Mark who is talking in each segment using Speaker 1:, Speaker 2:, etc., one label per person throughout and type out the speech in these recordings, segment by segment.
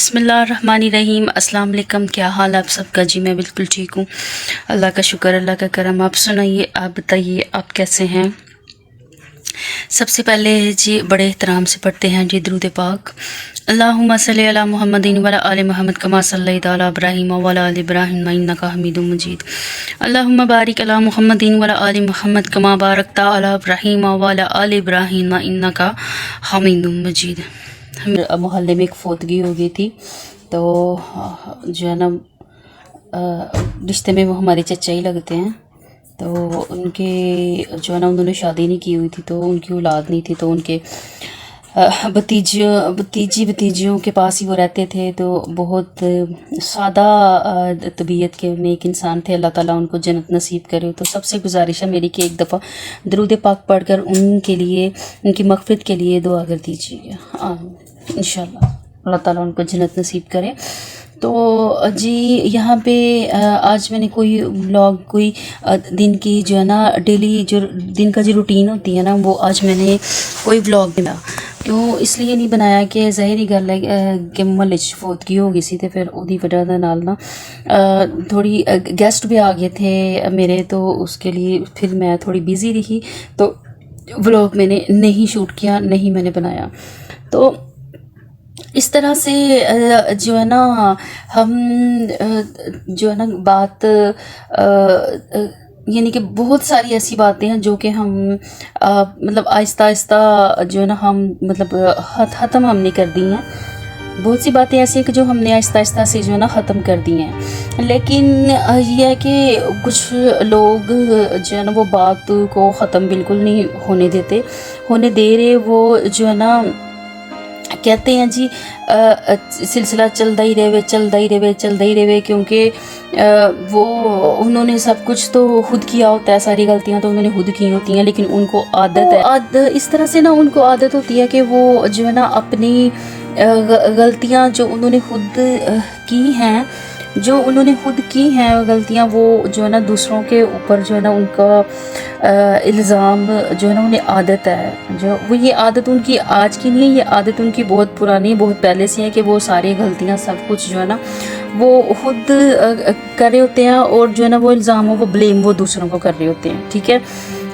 Speaker 1: बिस्मिल्लाहिर्रहमानिर्रहीम। अस्सलाम वालेकुम। क्या हाल आप सबका? जी मैं बिल्कुल ठीक हूँ, अल्लाह का शुक्र, अल्लाह का करम। आप सुनाइए, आप बताइए आप कैसे हैं? सबसे पहले जी बड़े एहतराम से पढ़ते हैं जी दुरूद पाक। अल्लाहुम्मा सल्ली अला मुहम्मदिन व अला आलि मुहम्मद कमा सल्लैता अला इब्राहीम व अला आलि इब्राहीम इन्नका हमीदुम मजीद। अल्लाहुम्मा बारिक अला मुहम्मदिन व अला आलि मुहम्मद कमा बारकता अला इब्राहीम व अला आलि इब्राहीम इन्नका हमीदुम मजीद। मोहल्ले में एक फोतगी हो गई थी, तो जो है ना रिश्ते में वो हमारे चचा ही लगते हैं। तो उनके जो है ना उन्होंने शादी नहीं की हुई थी, तो उनकी औलाद नहीं थी, तो उनके भतीजियों के पास ही वो रहते थे। तो बहुत सादा तबीयत के नेक इंसान थे। अल्लाह ताला उनको जन्नत नसीब करे। तो सबसे गुजारिश है मेरी कि एक दफ़ा दरूद पाक पढ़कर उनके लिए, उनकी मग़फ़िरत के लिए दुआ कर दीजिएगा। इंशाअल्लाह अल्लाह ताला उनको जन्नत नसीब करे। तो जी यहाँ पे आज मैंने कोई व्लॉग, कोई दिन की जो है ना डेली जो दिन का जो रूटीन होती है ना, वो आज मैंने कोई व्लॉग बना। क्यों इसलिए नहीं बनाया कि ज़ाहिर गल है कि महल्ले च फोतगी हो गई सी, तो फिर उदी वजह दे नाल ना थोड़ी गेस्ट भी आ गए थे मेरे, तो उसके लिए फिर मैं थोड़ी बिज़ी रही, तो व्लॉग मैंने नहीं शूट किया, नहीं मैंने बनाया। तो इस तरह से जो है ना हम जो है ना बात यानी कि बहुत सारी ऐसी बातें हैं जो कि हम मतलब आहिस्ता आहिस्ता जो है ना हम मतलब ख़त्म हमने कर दी हैं। बहुत सी बातें ऐसी हैं कि जो हमने आहिस्ता आहिस्ता से जो है ना ख़त्म कर दी हैं, लेकिन ये है कि कुछ लोग जो है ना वो बात को ख़त्म बिल्कुल नहीं होने दे रहे। वो जो है ना कहते हैं जी सिलसिला चलता ही रहे, क्योंकि वो उन्होंने सब कुछ तो खुद किया होता है, सारी गलतियां तो उन्होंने खुद की होती हैं, लेकिन उनको आदत इस तरह से ना उनको आदत होती है कि वो जो है ना अपनी गलतियां जो उन्होंने खुद की हैं गलतियां, वो जो है ना दूसरों के ऊपर जो है ना उनका इल्ज़ाम जो है ना उन्हें आदत है, जो वो ये आदत उनकी आज की नहीं है, ये आदत उनकी बहुत पुरानी, बहुत पहले से है कि वो सारी गलतियां सब कुछ जो है ना वो खुद कर रहे होते हैं, और जो है ना वो इल्ज़ाम वो ब्लेम वो दूसरों को कर रहे होते हैं। ठीक है,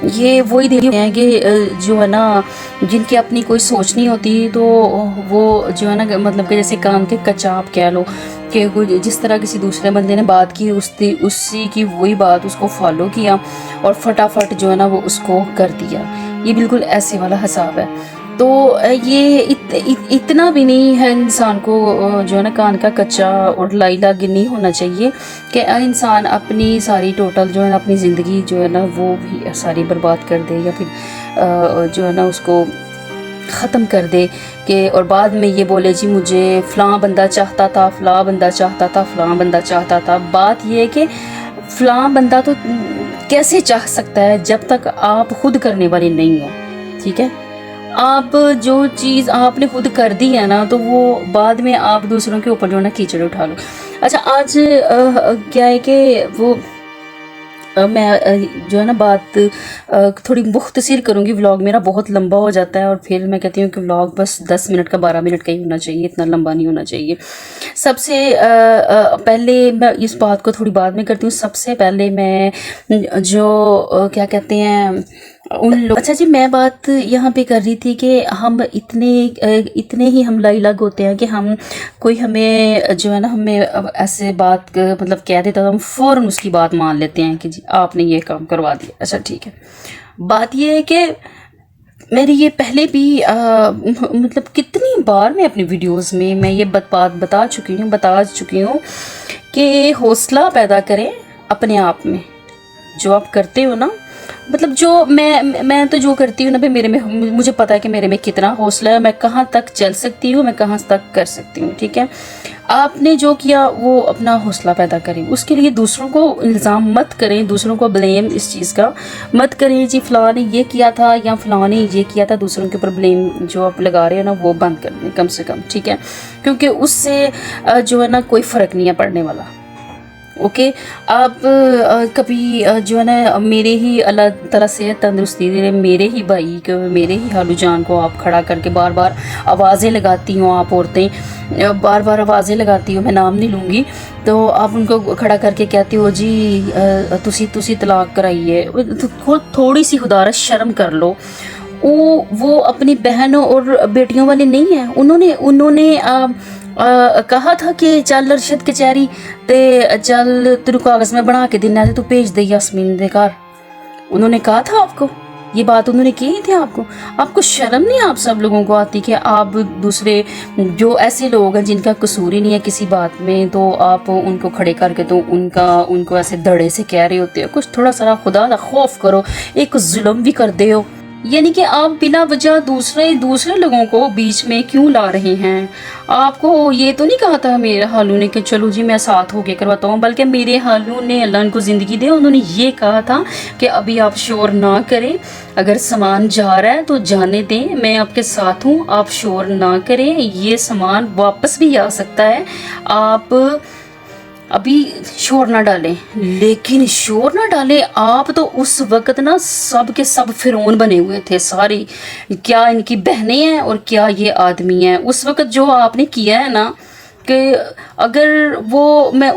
Speaker 1: ये वही देखते हैं कि जो है ना जिनकी अपनी कोई सोच नहीं होती, तो वो जो है ना मतलब कि जैसे कान के कच्चा आप कह लो कि कोई जिस तरह किसी दूसरे बंदे ने बात की उसी की वही बात उसको फॉलो किया और फटाफट जो है ना वो उसको कर दिया। ये बिल्कुल ऐसे वाला हिसाब है। तो ये इतना भी नहीं है इंसान को जो है ना कान का कच्चा और लाई लाग नहीं होना चाहिए कि इंसान अपनी सारी टोटल जो है ना अपनी ज़िंदगी जो है ना वो भी सारी बर्बाद कर दे, या फिर जो है ना उसको ख़त्म कर दे कि और बाद में ये बोले जी मुझे फ़लाँ बंदा चाहता था, फ़लाँ बंदा चाहता था। बात ये है कि फ़लाँ बंदा तो कैसे चाह सकता है जब तक आप खुद करने वाले नहीं हो। ठीक है, आप जो चीज़ आपने खुद कर दी है ना, तो वो बाद में आप दूसरों के ऊपर जो है ना कीचड़ उठा लो। अच्छा, आज क्या है कि वो मैं जो है ना बात थोड़ी मुख्तसर करूँगी। व्लॉग मेरा बहुत लंबा हो जाता है, और फिर मैं कहती हूँ कि व्लॉग बस 10 मिनट का 12 मिनट का ही होना चाहिए, इतना लंबा नहीं होना चाहिए। सबसे पहले मैं इस बात को थोड़ी बाद में करती हूँ। सबसे पहले मैं जो क्या कहते हैं उन लोग, अच्छा जी मैं बात यहाँ पे कर रही थी कि हम इतने ही हम लाई लग होते हैं कि हम कोई हमें जो है ना हमें ऐसे बात मतलब कह देता, तो हम फ़ौरन उसकी बात मान लेते हैं कि जी आपने ये काम करवा दिया। अच्छा ठीक है, बात ये है कि मेरी ये पहले भी मतलब कितनी बार मैं अपनी वीडियोस में मैं ये बात बता चुकी हूँ कि हौसला पैदा करें अपने आप में। जो आप करते हो ना, मतलब जो मैं तो जो करती हूँ ना, मेरे में मुझे पता है कि मेरे में कितना हौसला है, मैं कहाँ तक चल सकती हूँ, मैं कहाँ तक कर सकती हूँ। ठीक है, आपने जो किया वो अपना हौसला पैदा करें, उसके लिए दूसरों को इल्ज़ाम मत करें, दूसरों को ब्लेम इस चीज़ का मत करें जी फ़लाँ ने ये किया था या फ़लाँ ने ये किया था। दूसरों के ऊपर ब्लेम जो आप लगा रहे हो ना वो बंद कर दें कम से कम। ठीक है, क्योंकि उससे जो है ना कोई फ़र्क नहीं है पड़ने वाला। ओके। आप कभी जो है ना मेरे ही अल्लाह ताला सेहत तंदुरुस्ती दे, मेरे ही भाई को, मेरे ही हालू जान को आप खड़ा करके बार बार आवाज़ें लगाती हो, आप औरतें बार बार आवाज़ें लगाती हो, मैं नाम नहीं लूँगी, तो आप उनको खड़ा करके कहती हो जी तुसी तलाक कराई है। तो थोड़ी सी खुदारा शर्म कर लो। वो अपनी बहनों और बेटियों वाले नहीं है। उन्होंने उन्होंने कहा था कि चल अरशद कचहरी ते चल तेरू कागज़ में बना के देना है, तू भेज दे यास्मीन दे घर। उन्होंने कहा था आपको ये बात, उन्होंने की थी आपको शर्म नहीं आप सब लोगों को आती कि आप दूसरे जो ऐसे लोग हैं जिनका कसूर ही नहीं है किसी बात में, तो आप उनको खड़े करके तो उनको ऐसे धड़े से कह रहे होते हो। कुछ थोड़ा सा खुदा का खौफ करो, एक जुल्म भी करते हो। यानी कि आप बिना वजह दूसरे लोगों को बीच में क्यों ला रहे हैं। आपको ये तो नहीं कहा था मेरे हालू ने कि चलो जी मैं साथ होके करवाता हूँ, बल्कि मेरे हालू ने, अल्लाह उनको ज़िंदगी दे, उन्होंने ये कहा था कि अभी आप शोर ना करें, अगर सामान जा रहा है तो जाने दें, मैं आपके साथ हूँ, आप शोर ना करें, ये सामान वापस भी आ सकता है, आप अभी शोर ना डालें। लेकिन शोर ना डालें आप तो उस वक्त ना सब के सब फिरौन बने हुए थे सारे, क्या इनकी बहनें हैं और क्या ये आदमी हैं। उस वक्त जो आपने किया है ना कि अगर वो मैं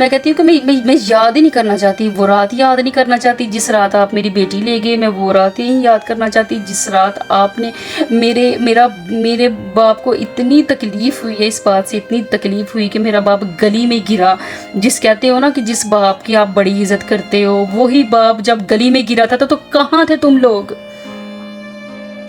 Speaker 1: कहती हूँ कि मैं याद ही नहीं करना चाहती, वो रात याद नहीं करना चाहती जिस रात आप मेरी बेटी ले गए, मैं वो रात ही याद करना चाहती जिस रात आपने मेरे बाप को इतनी तकलीफ़ हुई है, इस बात से इतनी तकलीफ़ हुई कि मेरा बाप गली में गिरा। जिस कहते हो ना कि जिस बाप की आप बड़ी इज्जत करते हो, वही बाप जब गली में गिरा था तो कहाँ थे तुम लोग,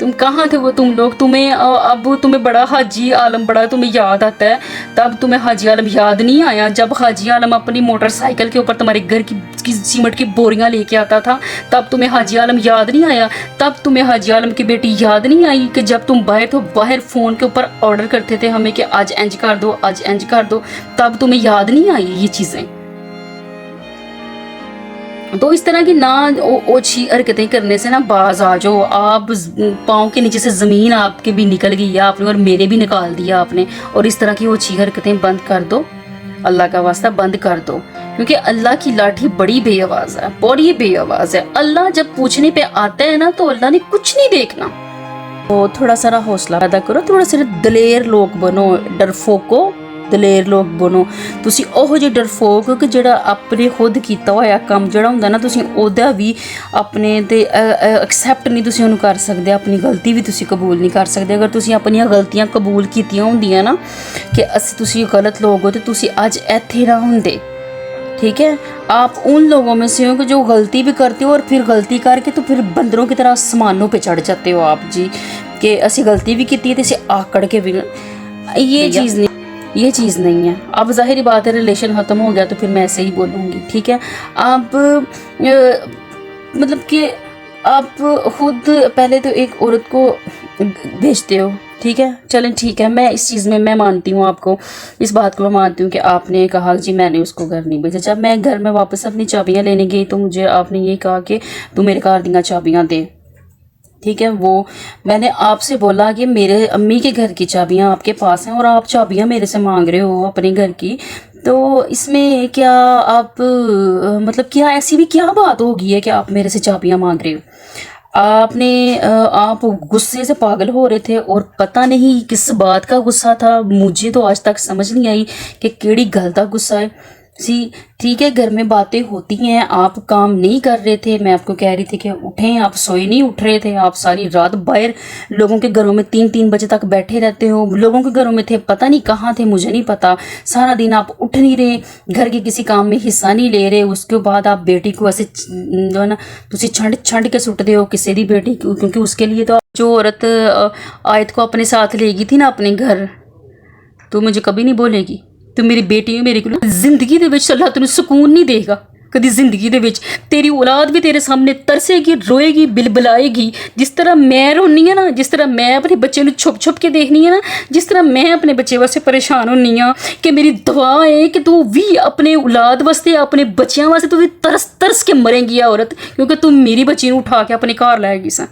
Speaker 1: तुम कहाँ थे वो तुम लोग। तुम्हें बड़ा हाजी आलम बड़ा तुम्हें याद आता है, तब तुम्हें हाजी आलम याद नहीं आया जब हाजी आलम अपनी मोटरसाइकिल के ऊपर तुम्हारे घर की सीमेंट की बोरियां लेके आता था, तब तुम्हें हाजी आलम याद नहीं आया। तब तुम्हें हाजी आलम की बेटी याद नहीं आई कि जब तुम बाहर फ़ोन के ऊपर ऑर्डर करते थे हमें कि आज इंज कर दो, आज इंज कर दो, तब तुम्हें याद नहीं आई ये चीज़ें। तो इस तरह की ना ओछी हरकतें करने से ना बाज आ जाओ। आप पाँव के नीचे से ज़मीन आपके भी निकल गई है आपने, और मेरे भी निकाल दिया आपने, और इस तरह की ओछी हरकतें बंद कर दो, अल्लाह का वास्ता बंद कर दो, क्योंकि अल्लाह की लाठी बड़ी बेआवाज़ है, बड़ी बेआवाज़ है। अल्लाह जब पूछने पे आता है ना तो अल्लाह ने कुछ नहीं देखना। तो थोड़ा सारा हौसला पैदा करो, थोड़ा सा दलेर लोग बनो, डरफोको दलेर लोग बनो। तुसी ओहो जे डरफोक कि जेड़ा अपने खुद कीता होया काम जेड़ा हुंदा ना, तुसी ओहदा भी अपने ते एक्सैप्ट नहीं तुसी उन्हें कर सकदे, अपनी गलती भी तुसी कबूल नहीं कर सकदे। अगर तुसी अपनी गलतियां कबूल कीतियां होंदियां ना कि तुसी गलत लोग हो, तो तुसी अज इत्थे ना हुंदे। ठीक है, आप उन लोगों में से हो कि जो गलती भी करते हो और फिर गलती करके तो फिर बंदरों की तरह आसमानों पे चढ़ जाते हो आप जी, कि असी गलती भी की तो इसे आकड़ के भी। ये चीज़ नहीं है। अब ज़ाहिरी बात है रिलेशन ख़त्म हो गया तो फिर मैं ऐसे ही बोलूँगी, ठीक है। आप मतलब कि आप खुद पहले तो एक औरत को भेजते हो, ठीक है, चलें ठीक है, मैं इस चीज़ में मैं मानती हूँ, आपको इस बात को मैं मानती हूँ कि आपने कहा जी मैंने उसको घर नहीं भेजा। जब मैं घर में वापस अपनी चाबियाँ लेने गई तो मुझे आपने ये कहा कि तू मेरे घर दियाँ चाबियाँ दे, ठीक है। वो मैंने आपसे बोला कि मेरे अम्मी के घर की चाबियां आपके पास हैं और आप चाबियां मेरे से मांग रहे हो अपने घर की, तो इसमें क्या आप मतलब क्या ऐसी भी क्या बात होगी है कि आप मेरे से चाबियां मांग रहे हो। आप गुस्से से पागल हो रहे थे और पता नहीं किस बात का गुस्सा था, मुझे तो आज तक समझ नहीं आई कि केड़ी गल का गुस्सा है। ठीक है, घर में बातें होती हैं, आप काम नहीं कर रहे थे, मैं आपको कह रही थी कि उठें, आप सोए नहीं उठ रहे थे, आप सारी रात बाहर लोगों के घरों में 3-3 बजे तक बैठे रहते हो, लोगों के घरों में थे, पता नहीं कहाँ थे, मुझे नहीं पता। सारा दिन आप उठ नहीं रहे, घर के किसी काम में हिस्सा नहीं ले रहे, उसके बाद आप बेटी को ऐसे जो है ना तुसी छंड के सुटते हो किसी दी बेटी, क्योंकि उसके लिए तो जो औरत आयत को अपने साथ लेगी थी ना अपने घर, तो मुझे कभी नहीं बोलेगी तो मेरी बेटी मेरे को जिंदगी दे विच अल्लाह तैनूं सुकून नहीं देगा कभी जिंदगी दे विच। तेरी औलाद भी तेरे सामने तरसेगी, रोएगी, बिलबिलाएगी, जिस तरह मैं रोनी है ना, जिस तरह मैं अपने बच्चे ਨੂੰ छुप छुप के देखनी है ना, जिस तरह मैं अपने बच्चे वास्ते परेशान होनी हाँ कि मेरी दुआ है कि तू भी अपने औलाद वास्ते अपने बच्चों वास्ते तू भी तरस के मरेंगी औरत, क्योंकि तू मेरी बच्ची ਨੂੰ उठा के अपने घर लाएगी सा।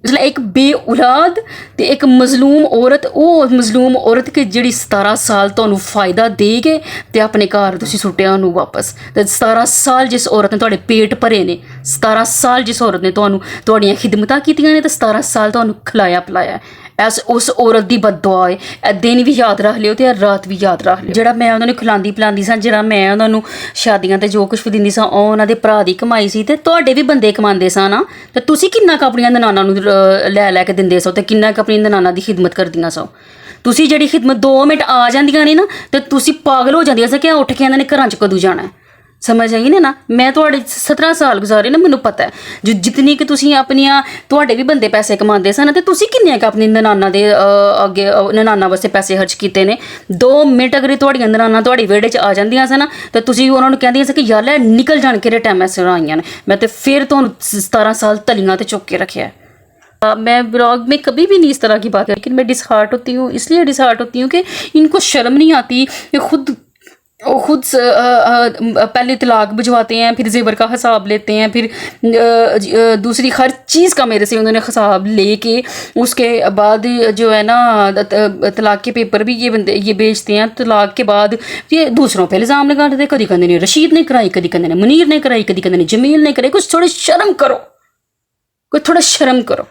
Speaker 1: जिसलै एक बे औलाद ते एक मजलूम औरत, ਉਹ ਮਜ਼ਲੂਮ ਔਰਤ ਕਿ ਜਿਹੜੀ 17 ਸਾਲ ਤੁਹਾਨੂੰ ਫਾਇਦਾ ਦੇ ਕੇ ਤੇ ਆਪਣੇ ਘਰ ਤੁਸੀਂ ਸੁੱਟਿਆ ਉਹਨੂੰ ਵਾਪਸ। ਤੇ 17 ਸਾਲ ਜਿਸ ਔਰਤ ਨੇ ਤੁਹਾਡੇ ਪੇਟ ਭਰੇ ਨੇ, 17 ਸਾਲ ਜਿਸ ਔਰਤ ਨੇ ਤੁਹਾਨੂੰ ਤੁਹਾਡੀਆਂ ਖਿਦਮਤਾਂ ਕੀਤੀਆਂ ਨੇ, ਤੇ 17 ਸਾਲ ਤੁਹਾਨੂੰ ਖਿਲਾਇਆ ਪਿਲਾਇਆ, ਐਸ ਉਸ ਔਰਤ ਦੀ ਬਦਦੁਆ ਹੈ। ਇਹ ਦਿਨ ਵੀ ਯਾਦ ਰੱਖ ਲਿਓ ਤੇ ਇਹ ਰਾਤ ਵੀ ਯਾਦ ਰੱਖ ਲਿਓ। ਜਿਹੜਾ ਮੈਂ ਉਹਨਾਂ ਨੂੰ ਖਿਲਾਉਂਦੀ ਪਿਲਾਉਂਦੀ ਸਾਂ, ਜਿਹੜਾ ਮੈਂ ਉਹਨਾਂ ਨੂੰ ਸ਼ਾਦੀਆਂ ਤੇ ਜੋ ਕੁਛ ਵੀ ਦਿੰਦੀ ਸਾਂ, ਉਹ ਉਹਨਾਂ ਦੇ ਭਰਾ ਦੀ ਕਮਾਈ ਸੀ। ਤੇ ਤੁਹਾਡੇ ਵੀ ਬੰਦੇ ਕਮਾਉਂਦੇ ਸਾਂ ਨਾ, ਤੇ ਤੁਸੀਂ ਕਿੰਨਾ ਕੁ ਆਪਣੀਆਂ ਨਨਾਨਾਂ ਨੂੰ ਲੈ ਲੈ ਕੇ ਦਿੰਦੇ ਸੋ, ਤੇ ਕਿੰਨਾ ਕੁ ਆਪਣੀ ਨਨਾਨਾਂ ਦੀ ਖਿਦਮਤ ਕਰਦੀਆਂ ਸੋ। ਤੁਸੀਂ ਜਿਹੜੀ ਖਿਦਮਤ 2 ਮਿੰਟ ਆ ਜਾਂਦੀਆਂ ਨੇ ਨਾ, ਤੇ ਤੁਸੀਂ ਪਾਗਲ ਹੋ ਜਾਂਦੀਆਂ ਸੀ ਕਿ ਉੱਠ ਕੇ ਇਹਨਾਂ ਨੇ ਘਰਾਂ 'ਚ ਕਦੋਂ ਜਾਣਾ। ਸਮਝ ਆਈ ਨੇ ਨਾ। ਮੈਂ ਤੁਹਾਡੇ 17 ਸਾਲ ਗੁਜ਼ਾਰੇ ਨਾ, ਮੈਨੂੰ ਪਤਾ ਹੈ ਜੋ ਜਿਤਨੀ ਕਿ ਤੁਸੀਂ ਆਪਣੀਆਂ, ਤੁਹਾਡੇ ਵੀ ਬੰਦੇ ਪੈਸੇ ਕਮਾਉਂਦੇ ਸਨ, ਤੇ ਤੁਸੀਂ ਕਿੰਨੇ ਕੁ ਆਪਣੀ ਨਨਾਨਾ ਦੇ ਅੱਗੇ ਨਨਾਨਾ ਵਾਸਤੇ ਪੈਸੇ ਖਰਚ ਕੀਤੇ ਨੇ। 2 ਮਿੰਟ ਅਗਰ ਤੁਹਾਡੀਆਂ ਨਨਾਨਾ ਤੁਹਾਡੇ ਵਿਹੜੇ 'ਚ ਆ ਜਾਂਦੀਆਂ ਸਨ, ਤਾਂ ਤੁਸੀਂ ਉਹਨਾਂ ਨੂੰ ਕਹਿੰਦੀਆਂ ਸੀ ਕਿ ਯਾਰ ਲੈ ਨਿਕਲ ਜਾਣ, ਕਿਹੜੇ ਟਾਈਮ ਐਸੇ ਆਈਆਂ ਨੇ। ਮੈਂ ਤੇ ਫਿਰ ਤੁਹਾਨੂੰ 17 ਸਾਲ तलियां ਤੇ चुक के रखे है। मैं ब्लॉग में कभी भी नहीं इस तरह की बात है, लेकिन मैं डिसहार्ट होती हूँ, इसलिए डिसहार्ट होती हूँ कि इनको शर्म नहीं आती कि खुद पहले तलाक भिजवाते हैं, फिर जेवर का हिसाब लेते हैं, फिर दूसरी हर चीज़ का मेरे से उन्होंने हिसाब लेके उसके बाद जो है ना तलाक के पेपर भी ये बेचते हैं। तलाक के बाद ये दूसरों पे इल्ज़ाम लगा देते, कभी कहते ने रशीद ने कराई, कभी कहते ने मुनीर ने कराई, कभी कहते ने जमील ने कराई। कुछ थोड़ी शर्म करो, कुछ थोड़ा शर्म करो।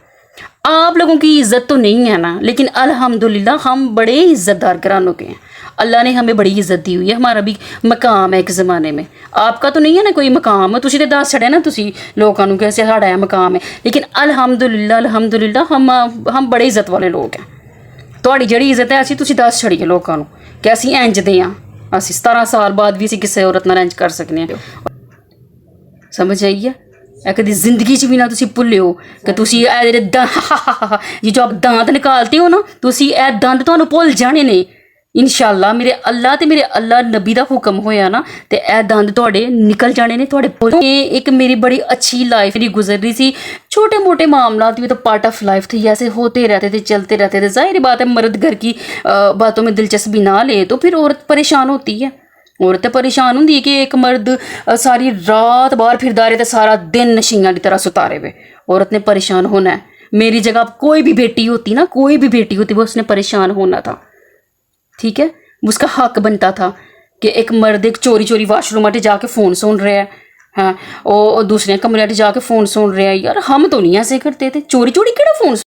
Speaker 1: आप लोगों की इज़्ज़त तो नहीं है ना, लेकिन अल्हम्दुलिल्लाह हम बड़े इज़्ज़तदार घरानों के हैं। अल्लाह ने हमें बड़ी इज़्ज़त दी हुई है, हमारा भी मकाम है एक ज़माने में। आपका तो नहीं है ना कोई मकाम, तुसी तो दस छड़े ना तुसी लोगों को कैसे साड़ा है मकाम है, लेकिन अल्हम्दुलिल्लाह अल्हम्दुलिल्लाह हम बड़े इज़्ज़त वाले लोग हैं। तुहाड़ी जिहड़ी इज़्ज़त है असीं तुसी दस छड़िए लोगों को कि असीं इंज दे हां, असीं 17 साल बाद भी असीं किसी औरत नाल इंज कर सकने हां। समझ आई है। कभी जिंदगी च भी ना तुसी भुल्लिओ कि तुसी जो आप दांत निकालते हो ना, तुसी ए दंद तुहानूं भुल जाने ने इंशाअल्लाह। मेरे अल्लाह ते मेरे अल्लाह नबी दा हुक्म होया ना, ते ए दंद तुहाडे निकल जाने ने तुहाडे। एक मेरी बड़ी अच्छी लाइफ मेरी गुजर रही थी, छोटे मोटे मामलात भी तो पार्ट ऑफ लाइफ थी, ऐसे होते रहते थे, चलते रहते थे। जाहिर बात है मर्द घर की बातों में दिलचस्पी ना ले तो फिर औरत परेशान होती है। औरत परेशान होंगी कि एक मर्द सारी रात बाहर फिरदा रहे तो सारा दिन नशीना की तरह सुतारे हुए। औरत ने परेशान होना है। मेरी जगह कोई भी बेटी होती ना, कोई भी बेटी होती, वो उसने परेशान होना था, ठीक है। उसका हक बनता था कि एक मर्द एक चोरी चोरी वाशरूम में जाके फ़ोन सुन रहा है, हाँ, और दूसरे कमरे में जाके फ़ोन सुन रहा है। यार हम तो नहीं ऐसे करते थे, चोरी चोरी केड़ा फ़ोन।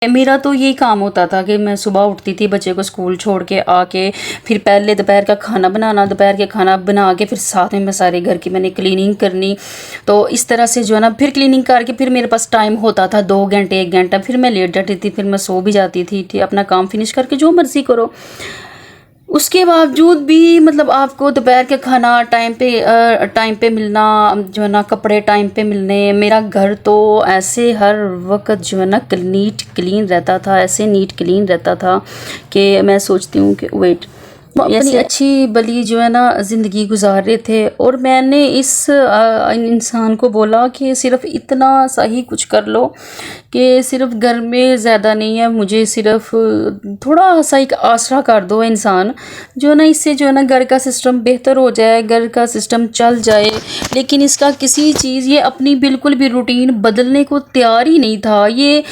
Speaker 1: मेरा तो यही काम होता था कि मैं सुबह उठती थी, बच्चे को स्कूल छोड़ के आके फिर पहले दोपहर का खाना बनाना, दोपहर के खाना बना के फिर साथ में मैं सारे घर की मैंने क्लीनिंग करनी। तो इस तरह से जो है ना फिर क्लीनिंग करके फिर मेरे पास टाइम होता था 2 घंटे 1 घंटा, फिर मैं लेट जाती थी, फिर मैं सो भी जाती थी। अपना काम फिनिश करके जो मर्ज़ी करो। उसके बावजूद भी मतलब आपको दोपहर का खाना टाइम पे मिलना, जो है ना कपड़े टाइम पे मिलने। मेरा घर तो ऐसे हर वक्त जो है ना नीट क्लीन रहता था, ऐसे नीट क्लीन रहता था कि मैं सोचती हूँ कि वेट अपनी अच्छी भली जो है ना ज़िंदगी गुजार रहे थे। और मैंने इस इंसान को बोला कि सिर्फ इतना सा ही कुछ कर लो कि सिर्फ घर में ज़्यादा नहीं है, मुझे सिर्फ थोड़ा सा एक आसरा कर दो इंसान, जो है ना इससे जो है ना घर का सिस्टम बेहतर हो जाए, घर का सिस्टम चल जाए। लेकिन इसका किसी चीज़ ये अपनी बिल्कुल भी रूटीन बदलने को तैयार ही नहीं था। ये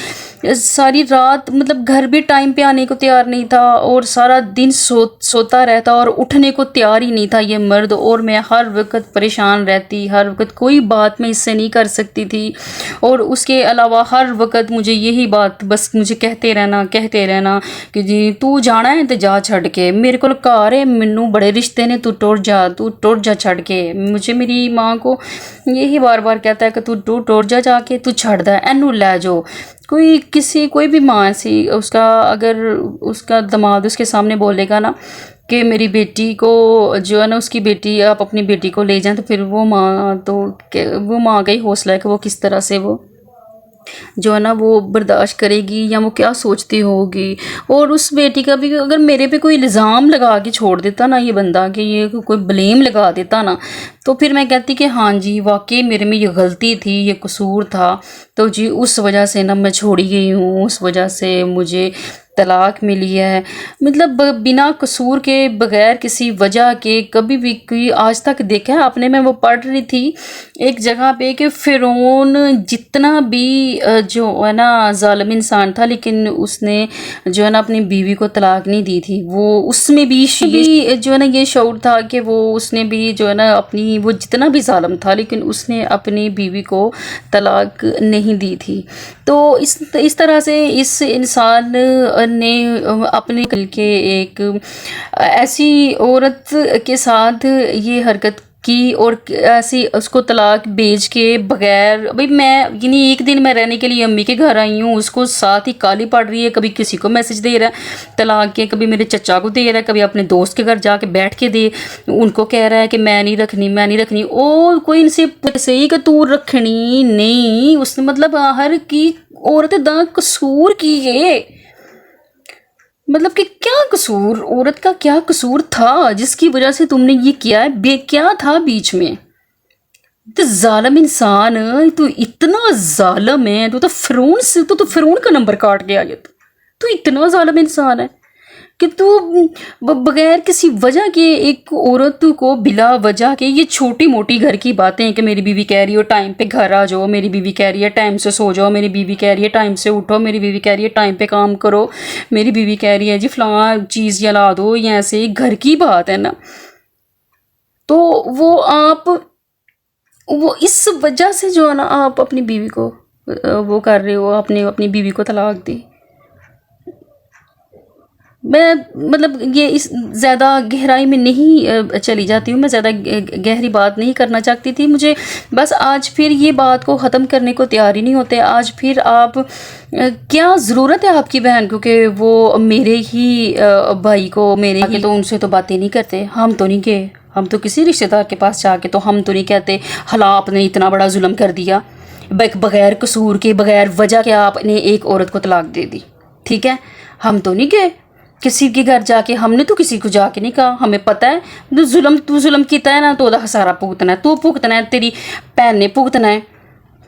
Speaker 1: सारी रात मतलब घर भी टाइम पे आने को तैयार नहीं था, और सारा दिन सोता रहता और उठने को तैयार ही नहीं था ये मर्द। और मैं हर वक्त परेशान रहती, हर वक्त कोई बात मैं इससे नहीं कर सकती थी। और उसके अलावा हर वक्त मुझे यही बात बस मुझे कहते रहना कि जी तू जाना है तो जा छड़ के, मेरे को घर है, मैनू बड़े रिश्ते ने, तू टुर जा छड़ के। मुझे मेरी माँ को यही बार बार कहता है कि तू टुर जा जाके, तू छड़ दा एनू लै जाओ। कोई भी माँ ऐसी उसका अगर उसका दामाद उसके सामने बोलेगा ना कि मेरी बेटी को जो है ना उसकी बेटी आप अपनी बेटी को ले जाएं, तो फिर वो माँ का ही हौसला है कि वो किस तरह से वो जो है ना वो बर्दाश्त करेगी या वो क्या सोचती होगी। और उस बेटी का भी अगर मेरे पे कोई इल्ज़ाम लगा के छोड़ देता ना ये बंदा, कि ये कोई ब्लेम लगा देता ना, तो फिर मैं कहती कि हाँ जी वाकई मेरे में ये गलती थी, ये कसूर था, तो जी उस वजह से ना मैं छोड़ी गई हूँ, उस वजह से मुझे طلاق ملی ہے، مطلب بنا قصور کے، بغیر کسی وجہ کے، کبھی بھی کوئی آج تک دیکھا ہے آپ نے؟ میں وہ پڑھ رہی تھی ایک جگہ پہ کہ فرعون جتنا بھی جو ہے نا ظالم انسان تھا، لیکن اس نے جو ہے نا اپنی بیوی کو طلاق نہیں دی تھی. وہ اس میں بھی جو ہے نا یہ شعور تھا کہ اس نے بھی جو ہے نا اپنی، وہ جتنا بھی ظالم تھا لیکن اس نے اپنی بیوی کو طلاق نہیں دی تھی. تو اس طرح سے اس انسان نے اپنے کل کے ایک ایسی عورت کے ساتھ یہ حرکت کی اور ایسی اس کو طلاق بھیج کے بغیر، بھائی میں یعنی ایک دن میں رہنے کے لیے امی کے گھر آئی ہوں، اس کو ساتھ ہی گالی پڑ رہی ہے، کبھی کسی کو میسج دے رہا ہے طلاق کے، کبھی میرے چچا کو دے رہا ہے، کبھی اپنے دوست کے گھر جا کے بیٹھ کے دے، ان کو کہہ رہا ہے کہ میں نہیں رکھنی میں نہیں رکھنی. اور کوئی ان سے صحیح کہ تو رکھنی نہیں، اس نے مطلب ہر کی عورت دا قصور کی ہے، مطلب کہ کیا قصور، عورت کا کیا قصور تھا جس کی وجہ سے تم نے یہ کیا ہے؟ کیا تھا بیچ میں؟ تو ظالم انسان، تو اتنا ظالم ہے، تو فرعون سے تو فرعون کا نمبر کاٹ گیا. یہ تو اتنا ظالم انسان ہے کہ تو بغیر کسی وجہ کے ایک عورت کو بلا وجہ کے، یہ چھوٹی موٹی گھر کی باتیں کہ میری بیوی کہہ رہی ہو ٹائم پہ گھر آ جاؤ، میری بیوی کہہ رہی ہے ٹائم سے سو جاؤ، میری بیوی کہہ رہی ہے ٹائم سے اٹھو، میری بیوی کہہ رہی ہے ٹائم پہ کام کرو، میری بیوی کہہ رہی ہے جی فلاں چیز یہ لا دو، یہ ایسے گھر کی بات ہے نا. تو وہ اس وجہ سے جو ہے نا آپ اپنی بیوی کو وہ کر رہے ہو، اپنی بیوی کو طلاق دی. میں مطلب یہ اس زیادہ گہرائی میں نہیں چلی جاتی ہوں، میں زیادہ گہری بات نہیں کرنا چاہتی تھی. مجھے بس آج پھر یہ بات کو ختم کرنے کو تیار ہی نہیں ہوتے. آج پھر آپ کیا ضرورت ہے آپ کی بہن کو کہ وہ میرے ہی بھائی کو، میرے ہی تو ان سے تو باتیں نہیں کرتے، ہم تو نہیں گئے، ہم تو کسی رشتہ دار کے پاس جا کے تو ہم تو نہیں کہتے حلا آپ نے اتنا بڑا ظلم کر دیا، بغیر قصور کے، بغیر وجہ کے آپ نے ایک عورت کو طلاق دے دی. ٹھیک ہے، ہم تو نہیں گئے کسی کے گھر جا کے، ہم نے تو کسی کو جا کے نہیں کہا، ہمیں پتہ ہے تو ظلم کیتا ہے نا تو سارا بھگتنا ہے، تو بھگتنا ہے، تیری بہن نے بھگتنا ہے.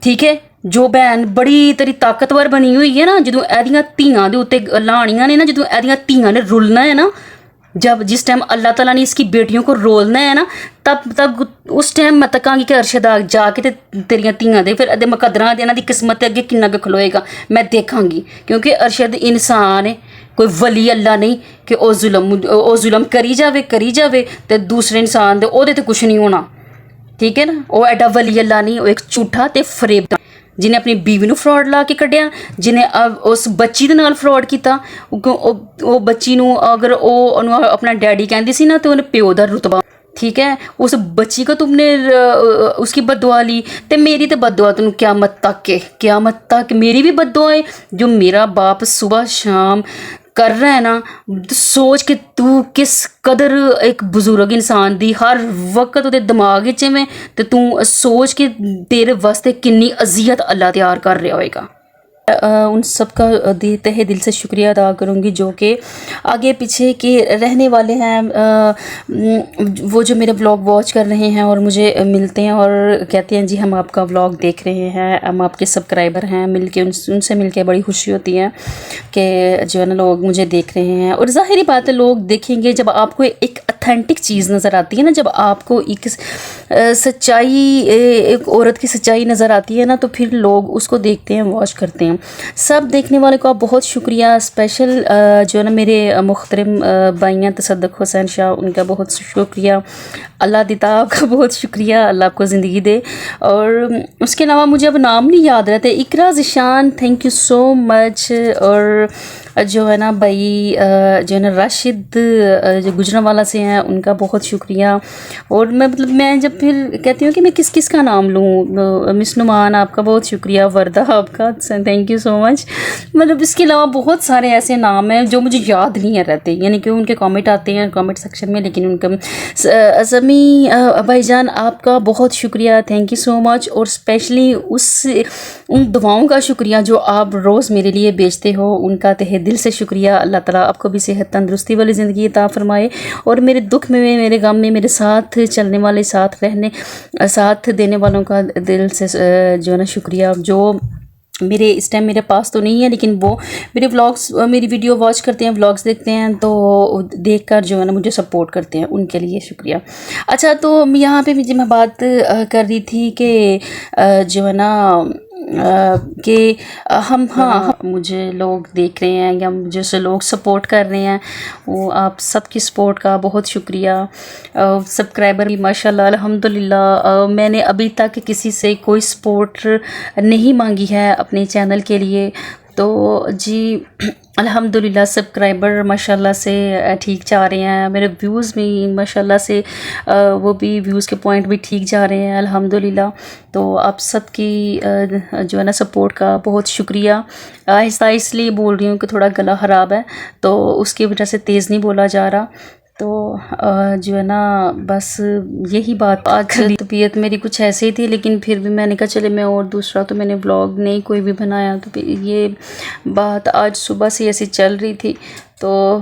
Speaker 1: ٹھیک ہے، جو بہن بڑی تیری طاقتور بنی ہوئی ہے نا، جدوں ایدیاں تیاں دے اوتے لانیاں نے نا، جدوں ایدیاں تیاں نے رلنا ہے نا، جس ٹائم اللہ تعالیٰ نے اس کی بیٹیوں کو رولنا ہے نا، تب اس ٹائم میں تکاں گی کہ ارشد جا کے تیریاں تیاں دے پھر ادے مقدراں دے دی قسمت اگے کنا کہ کھلوئے گا، میں دیکھاں گی. کیونکہ ارشد انسان ہے، کوئی ولی اللہ نہیں کہ او ظلم کری جاوے تے دوسرے انسان دے او دے تے کچھ نہیں ہونا. ٹھیک ہے نا، وہ ایڈا ولی اللہ نہیں، وہ ایک جھوٹا تے فریب جنہیں اپنی بیوی نو فراڈ لا کے کڈیا، جنہیں اس بچی دے نال فراڈ کیتا. وہ بچی نو اگر اپنا ڈیڈی کہندی سی نا تو انہیں پیو دا رتبہ. ٹھیک ہے، اس بچی کو تم نے اس کی بد دعا لی، تے میری تے بد دعا تم قیامت تک میری بھی بد دعا ہے. جو میرا باپ صبح شام کر رہا ہے نا، سوچ کہ تو کس قدر ایک بزرگ انسان دی ہر وقت دے دماغ وچ میں، تے تو سوچ کہ تیرے واسطے کنی اذیت اللہ تیار کر رہا ہوئے گا. ان سب کا تہہ دل سے شکریہ ادا کروں گی جو کہ آگے پیچھے کے رہنے والے ہیں، وہ جو میرے ولاگ واچ کر رہے ہیں اور مجھے ملتے ہیں اور کہتے ہیں جی ہم آپ کا ولاگ دیکھ رہے ہیں، ہم آپ کے سبسکرائبر ہیں. مل کے ان سے مل کے بڑی خوشی ہوتی ہے کہ جو ہے نا لوگ مجھے دیکھ رہے ہیں. اور ظاہری بات ہے لوگ دیکھیں گے جب آپ کو ایک اتھینٹک چیز نظر آتی ہے نا، جب آپ کو ایک سچائی، ایک عورت کی سچائی نظر آتی ہے نا، تو پھر لوگ اس کو دیکھتے ہیں، واچ کرتے ہیں. سب دیکھنے والے کو آپ بہت شکریہ. اسپیشل جو ہے نا میرے محترم بھائی ہیں تصدق حسین شاہ، ان کا بہت شکریہ. اللہ دیتا آپ کا بہت شکریہ، اللہ آپ کو زندگی دے. اور اس کے علاوہ مجھے اب نام نہیں یاد رہتے. اقرا ذیشان، تھینک یو سو مچ. اور جو ہے نا بھائی جو ہے نا راشد جو گجرانوالہ سے ہیں، ان کا بہت شکریہ. اور میں جب پھر کہتی ہوں کہ میں کس کا نام لوں، مس نعمان آپ کا بہت شکریہ، وردہ آپ کا تھینک یو سو مچ. اس کے علاوہ بہت سارے ایسے نام ہیں جو مجھے یاد نہیں رہتے، یعنی کہ ان کے کامنٹ آتے ہیں کامنٹ سیکشن میں، لیکن ان کا سمی بھائی جان آپ کا بہت شکریہ، تھینک یو سو مچ. اور اسپیشلی ان دعاؤں کا شکریہ جو آپ روز میرے لیے بیچتے ہو، ان کا تہہ دل سے شکریہ. اللہ تعالیٰ آپ کو بھی صحت تندرستی والی زندگی عطا فرمائے. اور میرے دکھ میں، میرے غم میں میرے ساتھ چلنے والے، ساتھ دینے والوں کا دل سے جو ہے نا شکریہ. جو میرے اس ٹائم میرے پاس تو نہیں ہے، لیکن وہ میرے ولاگس، میری ویڈیو واچ کرتے ہیں، ولاگس دیکھتے ہیں، تو دیکھ کر جو ہے نا مجھے سپورٹ کرتے ہیں، ان کے لیے شکریہ۔ اچھا، تو یہاں پہ میں بات کر رہی تھی کہ جو ہے نا کہ ہاں مجھے لوگ دیکھ رہے ہیں یا مجھے سے لوگ سپورٹ کر رہے ہیں، وہ آپ سب کی سپورٹ کا بہت شکریہ۔ سبسکرائبر بھی ماشاء اللہ الحمدللہ، میں نے ابھی تک کسی سے کوئی سپورٹ نہیں مانگی ہے اپنے چینل کے لیے، تو جی الحمدللہ سبسکرائبر ماشاء اللہ سے ٹھیک جا رہے ہیں، میرے ویوز بھی ماشاء اللہ سے وہ بھی ویوز کے پوائنٹ بھی ٹھیک جا رہے ہیں الحمدللہ۔ تو آپ سب کی جو ہے نا سپورٹ کا بہت شکریہ۔ آہستہ اس لیے بول رہی ہوں کہ تھوڑا گلا خراب ہے، تو اس کی وجہ سے تیز نہیں بولا جا رہا، تو جو ہے نا بس یہی بات۔ آج طبیعت میری کچھ ایسے ہی تھی، لیکن پھر بھی میں نے کہا چلے میں اور دوسرا تو میں نے ولاگ نہیں کوئی بھی بنایا، تو یہ بات آج صبح سے ایسی چل رہی تھی، تو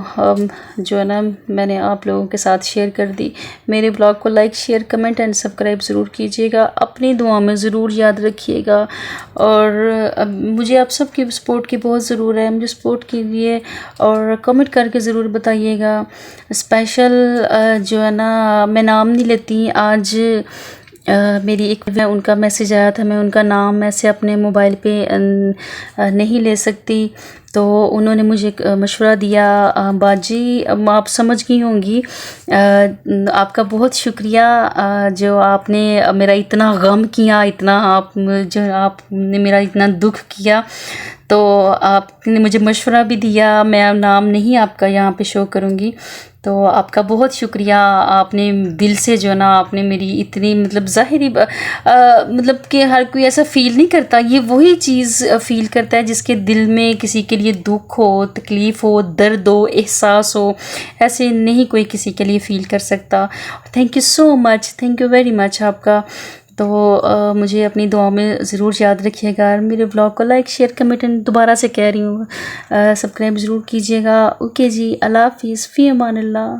Speaker 1: جو ہے نا میں نے آپ لوگوں کے ساتھ شیئر کر دی۔ میرے بلاگ کو like, share, comment and subscribe ضرور کیجیے گا، اپنی دعا میں ضرور یاد رکھیے گا، اور مجھے آپ سب کی سپورٹ کی بہت ضرور ہے، مجھے سپورٹ کیجیے اور کمنٹ کر کے ضرور بتائیے گا۔ اسپیشل جو ہے نا میں نام نہیں لیتی، آج میری ایک ان کا میسیج آیا تھا، میں ان کا نام ایسے اپنے موبائل پہ نہیں لے سکتی، تو انہوں نے مجھے مشورہ دیا، باجی آپ سمجھ گئی ہوں گی، آپ کا بہت شکریہ جو آپ نے میرا اتنا غم کیا، اتنا آپ نے میرا اتنا دکھ کیا، تو آپ نے مجھے مشورہ بھی دیا، میں نام نہیں آپ کا یہاں پہ شو کروں گی، تو آپ کا بہت شکریہ، آپ نے دل سے جو ہے نا آپ نے میری اتنی مطلب ظاہری مطلب کہ ہر کوئی ایسا فیل نہیں کرتا، یہ وہی چیز فیل کرتا ہے جس کے دل میں کسی کے لیے دکھ ہو، تکلیف ہو، درد ہو، احساس ہو، ایسے نہیں کوئی کسی کے لیے فیل کر سکتا۔ Thank you so much, thank you very much آپ کا۔ تو مجھے اپنی دعاؤں میں ضرور یاد رکھیے گا، میرے بلاگ کو لائک، شیئر، کمنٹ، دوبارہ سے کہہ رہی ہوں سبسکرائب ضرور کیجیے گا۔ اوکے جی، اللہ حافظ، فی امان اللہ۔